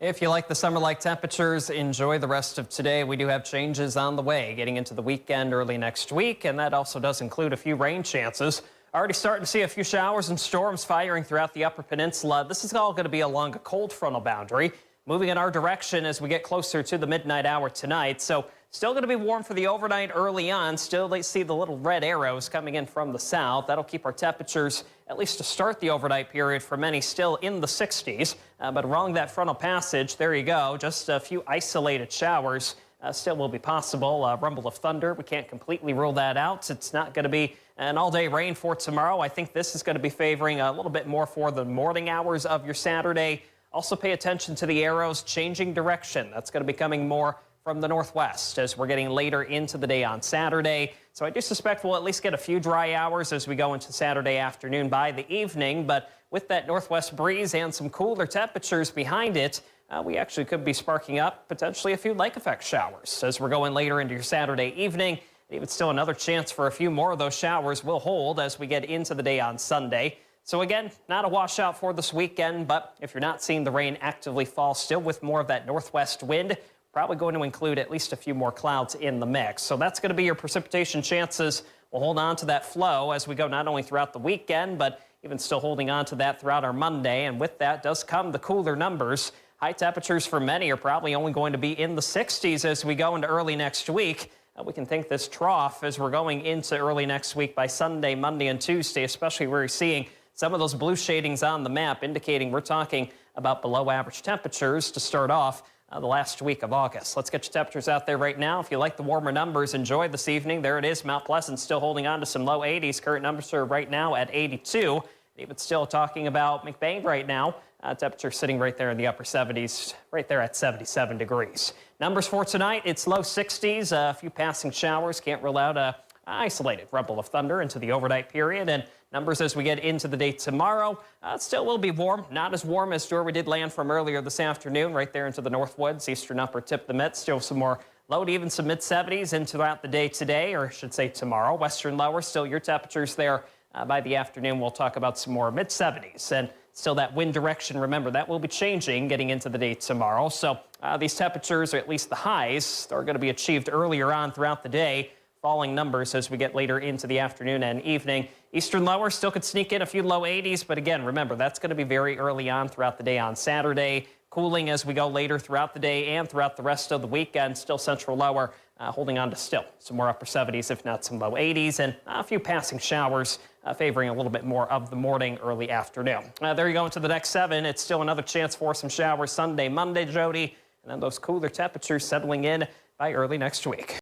If you like the summer-like temperatures, enjoy the rest of today. We do have changes on the way getting into the weekend early next week, and that also does include a few rain chances. Already starting to see a few showers and storms firing throughout the Upper Peninsula. This is all going to be along a cold frontal boundary, moving in our direction as we get closer to the midnight hour tonight. So still going to be warm for the overnight early on. Still, they see the little red arrows coming in from the south. That'll keep our temperatures, at least to start the overnight period, for many still in the 60s. But along that frontal passage, there you go, just a few isolated showers still will be possible. Rumble of thunder, we can't completely rule that out. It's not going to be an all-day rain for tomorrow. I think this is going to be favoring a little bit more for the morning hours of your Saturday. Also pay attention to the arrows changing direction. That's going to be coming more from the northwest as we're getting later into the day on Saturday. So I do suspect we'll at least get a few dry hours as we go into Saturday afternoon by the evening. But with that northwest breeze and some cooler temperatures behind it, we actually could be sparking up potentially a few lake effect showers as we're going later into your Saturday evening. Even still, another chance for a few more of those showers will hold as we get into the day on Sunday. So again, not a washout for this weekend, but if you're not seeing the rain actively fall, still with more of that northwest wind, probably going to include at least a few more clouds in the mix. So that's going to be your precipitation chances. We'll hold on to that flow as we go not only throughout the weekend, but even still holding on to that throughout our Monday. And with that does come the cooler numbers. High temperatures for many are probably only going to be in the 60s as we go into early next week. We can think this trough as we're going into early next week by Sunday, Monday, and Tuesday, especially where you're seeing some of those blue shadings on the map indicating we're talking about below average temperatures to start off the last week of August. Let's get your temperatures out there right now. If you like the warmer numbers, enjoy this evening. There it is. Mount Pleasant still holding on to some low 80s. Current numbers are right now at 82. Even still talking about McBain right now. Temperature sitting right there in the upper 70s, right there at 77 degrees. Numbers for tonight, it's low 60s. A few passing showers. Can't rule out a isolated rumble of thunder into the overnight period. And numbers as we get into the day tomorrow, still will be warm. Not as warm as where we did land from earlier this afternoon, right there into the Northwoods, eastern upper tip of the Met. Still some more low to even some mid-70s into throughout the day today, or I should say tomorrow. Western lower, still your temperatures there. By the afternoon, we'll talk about some more mid-70s. And still that wind direction, remember, that will be changing getting into the day tomorrow. So these temperatures, or at least the highs, are going to be achieved earlier on throughout the day. Falling numbers as we get later into the afternoon and evening. Eastern lower still could sneak in a few low 80s, but again, remember, that's going to be very early on throughout the day on Saturday. Cooling as we go later throughout the day and throughout the rest of the weekend. Still central lower, holding on to still some more upper 70s, if not some low 80s, and a few passing showers favoring a little bit more of the morning, early afternoon. There you go into the next 7. It's still another chance for some showers Sunday, Monday, Jody, and then those cooler temperatures settling in by early next week.